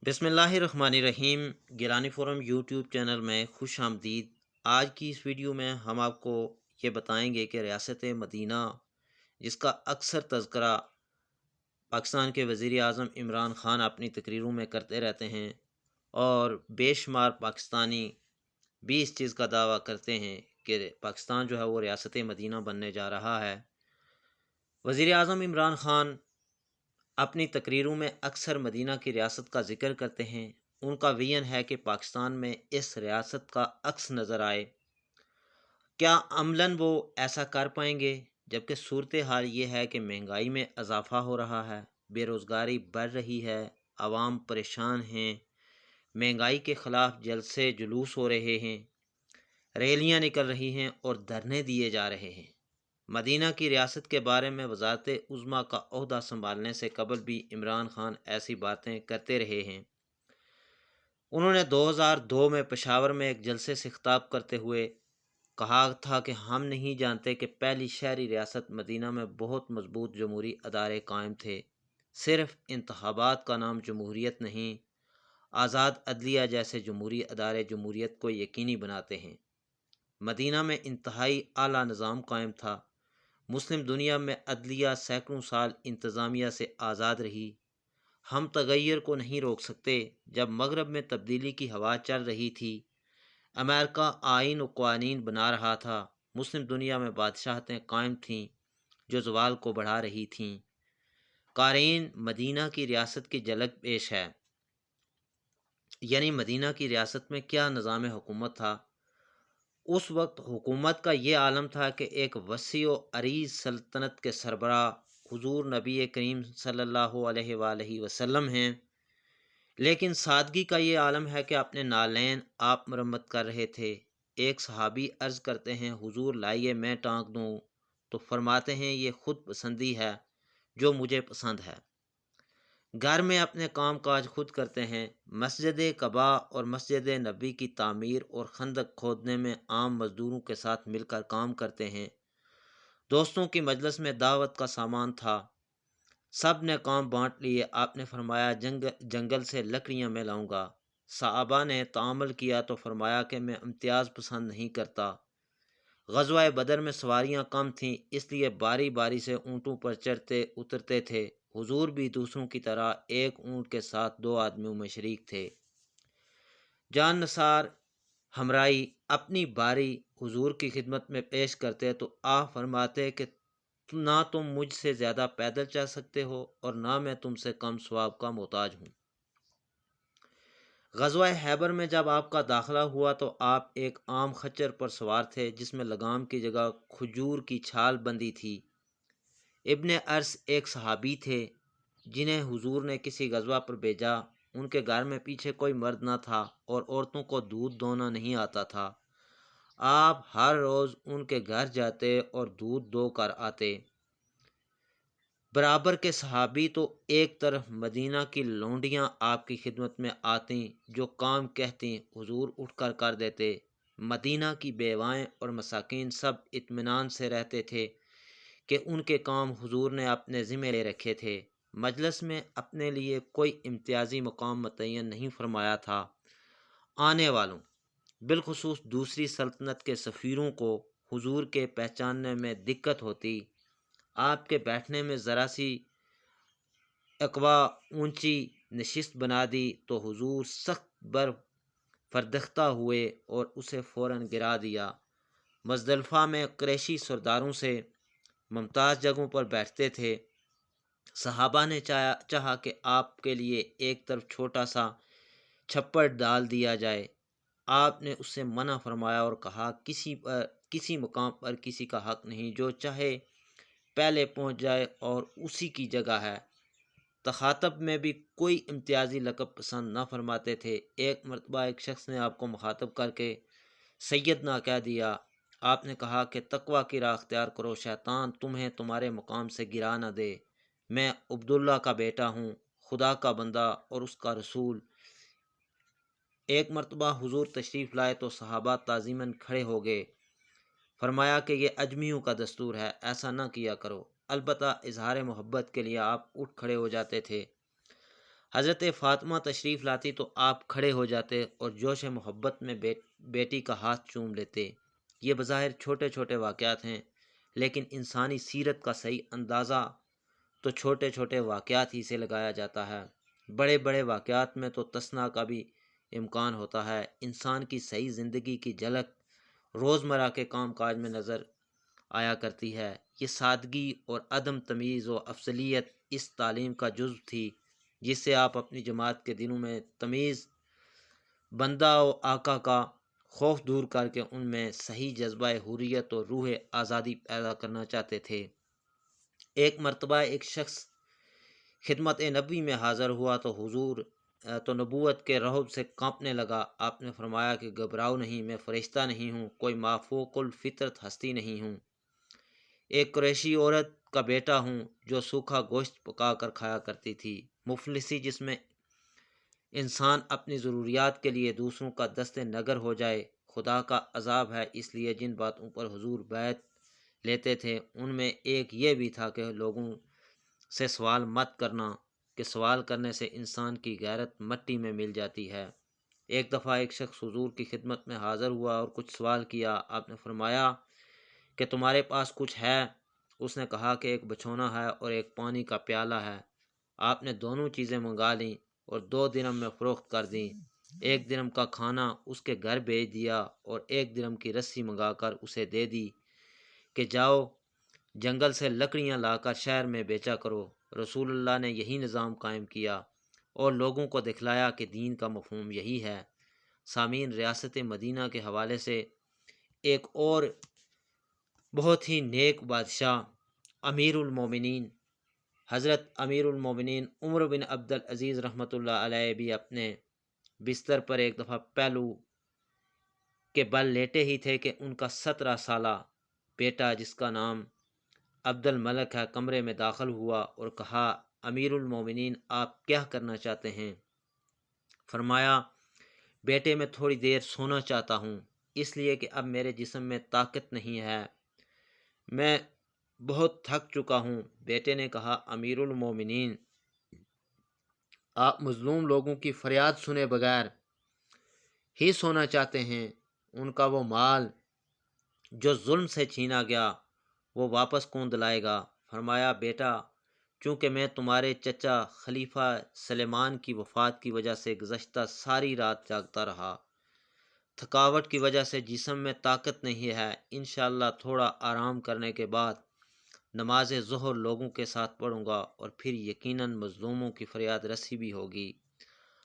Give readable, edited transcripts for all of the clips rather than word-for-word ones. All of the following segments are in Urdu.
بسم اللہ الرحمن الرحیم۔ گیلانی فورم یوٹیوب چینل میں خوش آمدید۔ آج کی اس ویڈیو میں ہم آپ کو یہ بتائیں گے کہ ریاست مدینہ، جس کا اکثر تذکرہ پاکستان کے وزیر اعظم عمران خان اپنی تقریروں میں کرتے رہتے ہیں، اور بے شمار پاکستانی بھی اس چیز کا دعویٰ کرتے ہیں کہ پاکستان جو ہے وہ ریاست مدینہ بننے جا رہا ہے۔ وزیر اعظم عمران خان اپنی تقریروں میں اکثر مدینہ کی ریاست کا ذکر کرتے ہیں۔ ان کا ویژن ہے کہ پاکستان میں اس ریاست کا عکس نظر آئے۔ کیا عملاً وہ ایسا کر پائیں گے؟ جبکہ صورتحال یہ ہے کہ مہنگائی میں اضافہ ہو رہا ہے، بے روزگاری بڑھ رہی ہے، عوام پریشان ہیں، مہنگائی کے خلاف جلسے جلوس ہو رہے ہیں، ریلیاں نکل رہی ہیں اور دھرنے دیے جا رہے ہیں۔ مدینہ کی ریاست کے بارے میں وزارت عظمیٰ کا عہدہ سنبھالنے سے قبل بھی عمران خان ایسی باتیں کرتے رہے ہیں۔ انہوں نے 2002 میں پشاور میں ایک جلسے سے خطاب کرتے ہوئے کہا تھا کہ ہم نہیں جانتے کہ پہلی شہری ریاست مدینہ میں بہت مضبوط جمہوری ادارے قائم تھے۔ صرف انتخابات کا نام جمہوریت نہیں، آزاد عدلیہ جیسے جمہوری ادارے جمہوریت کو یقینی بناتے ہیں۔ مدینہ میں انتہائی اعلیٰ نظام قائم تھا۔ مسلم دنیا میں عدلیہ سینکڑوں سال انتظامیہ سے آزاد رہی۔ ہم تغیر کو نہیں روک سکتے۔ جب مغرب میں تبدیلی کی ہوا چل رہی تھی، امریکہ آئین و قوانین بنا رہا تھا، مسلم دنیا میں بادشاہتیں قائم تھیں جو زوال کو بڑھا رہی تھیں۔ قارئین، مدینہ کی ریاست کی جھلک پیش ہے۔ یعنی مدینہ کی ریاست میں کیا نظام حکومت تھا؟ اس وقت حکومت کا یہ عالم تھا کہ ایک وسیع و عریض سلطنت کے سربراہ حضور نبی کریم صلی اللہ علیہ وآلہ وسلم ہیں، لیکن سادگی کا یہ عالم ہے کہ اپنے نالین آپ مرمت کر رہے تھے۔ ایک صحابی عرض کرتے ہیں، حضور لائیے میں ٹانک دوں، تو فرماتے ہیں یہ خود پسندی ہے جو مجھے پسند ہے۔ گھر میں اپنے کام کاج خود کرتے ہیں۔ مسجد قباء اور مسجد نبی کی تعمیر اور خندق کھودنے میں عام مزدوروں کے ساتھ مل کر کام کرتے ہیں۔ دوستوں کی مجلس میں دعوت کا سامان تھا، سب نے کام بانٹ لیے۔ آپ نے فرمایا جنگل سے لکڑیاں میں لاؤں گا۔ صحابہ نے تعامل کیا تو فرمایا کہ میں امتیاز پسند نہیں کرتا۔ غزوہ بدر میں سواریاں کم تھیں، اس لیے باری باری سے اونٹوں پر چڑھتے اترتے تھے۔ حضور بھی دوسروں کی طرح ایک اونٹ کے ساتھ 2 آدمیوں میں شریک تھے۔ جان نثار ہمرائی اپنی باری حضور کی خدمت میں پیش کرتے تو آپ فرماتے کہ نہ تم مجھ سے زیادہ پیدل چل سکتے ہو اور نہ میں تم سے کم ثواب کا محتاج ہوں۔ غزوہ خیبر میں جب آپ کا داخلہ ہوا تو آپ ایک عام خچر پر سوار تھے جس میں لگام کی جگہ کھجور کی چھال بندی تھی۔ ابن ارس ایک صحابی تھے جنہیں حضور نے کسی غزوہ پر بھیجا۔ ان کے گھر میں پیچھے کوئی مرد نہ تھا اور عورتوں کو دودھ دونا نہیں آتا تھا۔ آپ ہر روز ان کے گھر جاتے اور دودھ دو کر آتے۔ برابر کے صحابی تو ایک طرف مدینہ کی لونڈیاں آپ کی خدمت میں آتیں، جو کام کہتیں حضور اٹھ کر کر دیتے۔ مدینہ کی بیوائیں اور مساکین سب اطمینان سے رہتے تھے کہ ان کے کام حضور نے اپنے ذمہ لے رکھے تھے۔ مجلس میں اپنے لیے کوئی امتیازی مقام متعین نہیں فرمایا تھا۔ آنے والوں، بالخصوص دوسری سلطنت کے سفیروں کو حضور کے پہچاننے میں دقت ہوتی۔ آپ کے بیٹھنے میں ذرا سی اقوا اونچی نشست بنا دی تو حضور سخت فردختہ ہوئے اور اسے فوراً گرا دیا۔ مزدلفہ میں قریشی سرداروں سے ممتاز جگہوں پر بیٹھتے تھے۔ صحابہ نے چاہا کہ آپ کے لیے ایک طرف چھوٹا سا چھپر ڈال دیا جائے۔ آپ نے اس سے منع فرمایا اور کہا کسی مقام پر کسی کا حق نہیں، جو چاہے پہلے پہنچ جائے اور اسی کی جگہ ہے۔ تخاطب میں بھی کوئی امتیازی لقب پسند نہ فرماتے تھے۔ ایک مرتبہ ایک شخص نے آپ کو مخاطب کر کے سیدنا کہہ دیا۔ آپ نے کہا کہ تقوی کی راہ اختیار کرو، شیطان تمہیں تمہارے مقام سے گرا نہ دے۔ میں عبداللہ کا بیٹا ہوں، خدا کا بندہ اور اس کا رسول۔ ایک مرتبہ حضور تشریف لائے تو صحابہ تعظیماً کھڑے ہو گئے۔ فرمایا کہ یہ اجمیوں کا دستور ہے، ایسا نہ کیا کرو۔ البتہ اظہار محبت کے لیے آپ اٹھ کھڑے ہو جاتے تھے۔ حضرت فاطمہ تشریف لاتی تو آپ کھڑے ہو جاتے اور جوش محبت میں بیٹی کا ہاتھ چوم لیتے۔ یہ بظاہر چھوٹے چھوٹے واقعات ہیں، لیکن انسانی سیرت کا صحیح اندازہ تو چھوٹے چھوٹے واقعات ہی سے لگایا جاتا ہے۔ بڑے بڑے واقعات میں تو تصنع کا بھی امکان ہوتا ہے۔ انسان کی صحیح زندگی کی جھلک روزمرہ کے کام کاج میں نظر آیا کرتی ہے۔ یہ سادگی اور عدم تمیز و افضلیت اس تعلیم کا جزو تھی جس سے آپ اپنی جماعت کے دنوں میں تمیز بندہ و آقا کا خوف دور کر کے ان میں صحیح جذبہ حریت اور روح آزادی پیدا کرنا چاہتے تھے۔ ایک مرتبہ ایک شخص خدمت نبی میں حاضر ہوا تو حضور تو نبوت کے رعب سے کانپنے لگا۔ آپ نے فرمایا کہ گھبراؤ نہیں، میں فرشتہ نہیں ہوں، کوئی مافوق الفطرت ہستی نہیں ہوں، ایک قریشی عورت کا بیٹا ہوں جو سوکھا گوشت پکا کر کھایا کرتی تھی۔ مفلسی جس میں انسان اپنی ضروریات کے لیے دوسروں کا دست نگر ہو جائے، خدا کا عذاب ہے۔ اس لیے جن باتوں پر حضور بیعت لیتے تھے ان میں ایک یہ بھی تھا کہ لوگوں سے سوال مت کرنا، کہ سوال کرنے سے انسان کی غیرت مٹی میں مل جاتی ہے۔ ایک دفعہ ایک شخص حضور کی خدمت میں حاضر ہوا اور کچھ سوال کیا۔ آپ نے فرمایا کہ تمہارے پاس کچھ ہے؟ اس نے کہا کہ ایک بچھونا ہے اور ایک پانی کا پیالہ ہے۔ آپ نے دونوں چیزیں منگا لیں اور 2 درہم میں فروخت کر دیں۔ 1 درہم کا کھانا اس کے گھر بھیج دیا اور 1 درہم کی رسی منگا کر اسے دے دی کہ جاؤ جنگل سے لکڑیاں لا کر شہر میں بیچا کرو۔ رسول اللہ نے یہی نظام قائم کیا اور لوگوں کو دکھلایا کہ دین کا مفہوم یہی ہے۔ سامعین، ریاست مدینہ کے حوالے سے ایک اور بہت ہی نیک بادشاہ امیر المومنین حضرت امیر المومنین عمر بن عبد العزیز رحمۃ اللہ علیہ بھی اپنے بستر پر ایک دفعہ پہلو کے بل لیٹے ہی تھے کہ ان کا 17 سالہ بیٹا جس کا نام عبد الملک ہے کمرے میں داخل ہوا اور کہا، امیر المومنین آپ کیا کرنا چاہتے ہیں؟ فرمایا، بیٹے میں تھوڑی دیر سونا چاہتا ہوں، اس لیے کہ اب میرے جسم میں طاقت نہیں ہے، میں بہت تھک چکا ہوں۔ بیٹے نے کہا، امیر المومنین آپ مظلوم لوگوں کی فریاد سنے بغیر ہی سونا چاہتے ہیں؟ ان کا وہ مال جو ظلم سے چھینا گیا وہ واپس کون دلائے گا؟ فرمایا، بیٹا چونکہ میں تمہارے چچا خلیفہ سلیمان کی وفات کی وجہ سے گزشتہ ساری رات جاگتا رہا، تھکاوٹ کی وجہ سے جسم میں طاقت نہیں ہے، انشاءاللہ تھوڑا آرام کرنے کے بعد نماز ظہر لوگوں کے ساتھ پڑھوں گا اور پھر یقیناً مظلوموں کی فریاد رسی بھی ہوگی،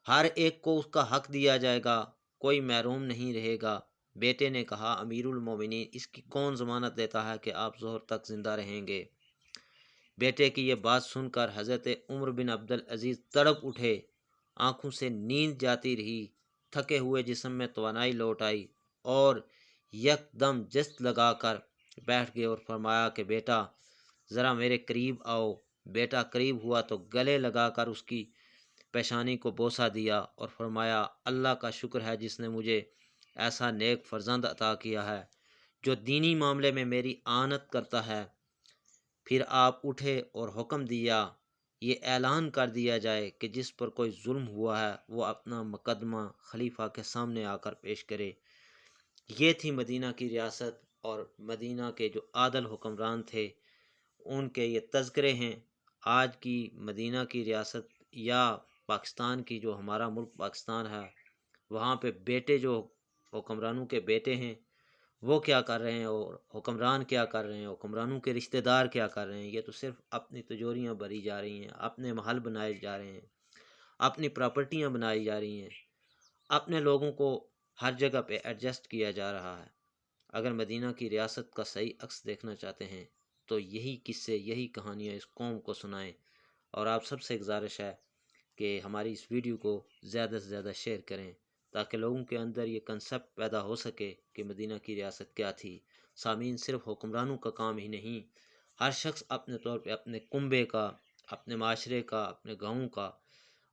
ہر ایک کو اس کا حق دیا جائے گا، کوئی محروم نہیں رہے گا۔ بیٹے نے کہا، امیر المومنین اس کی کون ضمانت دیتا ہے کہ آپ ظہر تک زندہ رہیں گے؟ بیٹے کی یہ بات سن کر حضرت عمر بن عبد العزیز تڑپ اٹھے، آنکھوں سے نیند جاتی رہی، تھکے ہوئے جسم میں توانائی لوٹ آئی اور یک دم جست لگا کر بیٹھ گئے اور فرمایا کہ بیٹا ذرا میرے قریب آؤ۔ بیٹا قریب ہوا تو گلے لگا کر اس کی پیشانی کو بوسہ دیا اور فرمایا، اللہ کا شکر ہے جس نے مجھے ایسا نیک فرزند عطا کیا ہے جو دینی معاملے میں میری اعانت کرتا ہے۔ پھر آپ اٹھے اور حکم دیا، یہ اعلان کر دیا جائے کہ جس پر کوئی ظلم ہوا ہے وہ اپنا مقدمہ خلیفہ کے سامنے آ کر پیش کرے۔ یہ تھی مدینہ کی ریاست اور مدینہ کے جو عادل حکمران تھے ان کے یہ تذکرے ہیں۔ آج کی مدینہ کی ریاست یا پاکستان کی جو ہمارا ملک پاکستان ہے، وہاں پہ بیٹے جو حکمرانوں کے بیٹے ہیں وہ کیا کر رہے ہیں اور حکمران کیا کر رہے ہیں، حکمرانوں کے رشتہ دار کیا کر رہے ہیں، یہ تو صرف اپنی تجوریاں بھری جا رہی ہیں، اپنے محل بنائے جا رہے ہیں، اپنی پراپرٹیاں بنائی جا رہی ہیں، اپنے لوگوں کو ہر جگہ پہ ایڈجسٹ کیا جا رہا ہے۔ اگر مدینہ کی ریاست کا صحیح عکس دیکھنا چاہتے ہیں تو یہی قصے، یہی کہانیاں اس قوم کو سنائیں، اور آپ سب سے گزارش ہے کہ ہماری اس ویڈیو کو زیادہ سے زیادہ شیئر کریں تاکہ لوگوں کے اندر یہ کنسپٹ پیدا ہو سکے کہ مدینہ کی ریاست کیا تھی۔ سامعین، صرف حکمرانوں کا کام ہی نہیں، ہر شخص اپنے طور پہ اپنے کنبے کا، اپنے معاشرے کا، اپنے گاؤں کا،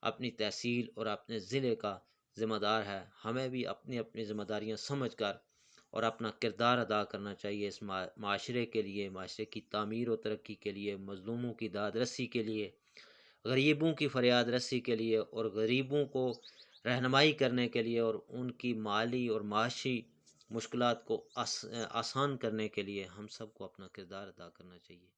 اپنی تحصیل اور اپنے ضلع کا ذمہ دار ہے۔ ہمیں بھی اپنی اپنی ذمہ داریاں سمجھ کر اور اپنا کردار ادا کرنا چاہیے اس معاشرے کے لیے، معاشرے کی تعمیر و ترقی کے لیے، مظلوموں کی داد رسی کے لیے، غریبوں کی فریاد رسی کے لیے اور غریبوں کو رہنمائی کرنے کے لیے اور ان کی مالی اور معاشی مشکلات کو آسان کرنے کے لیے ہم سب کو اپنا کردار ادا کرنا چاہیے۔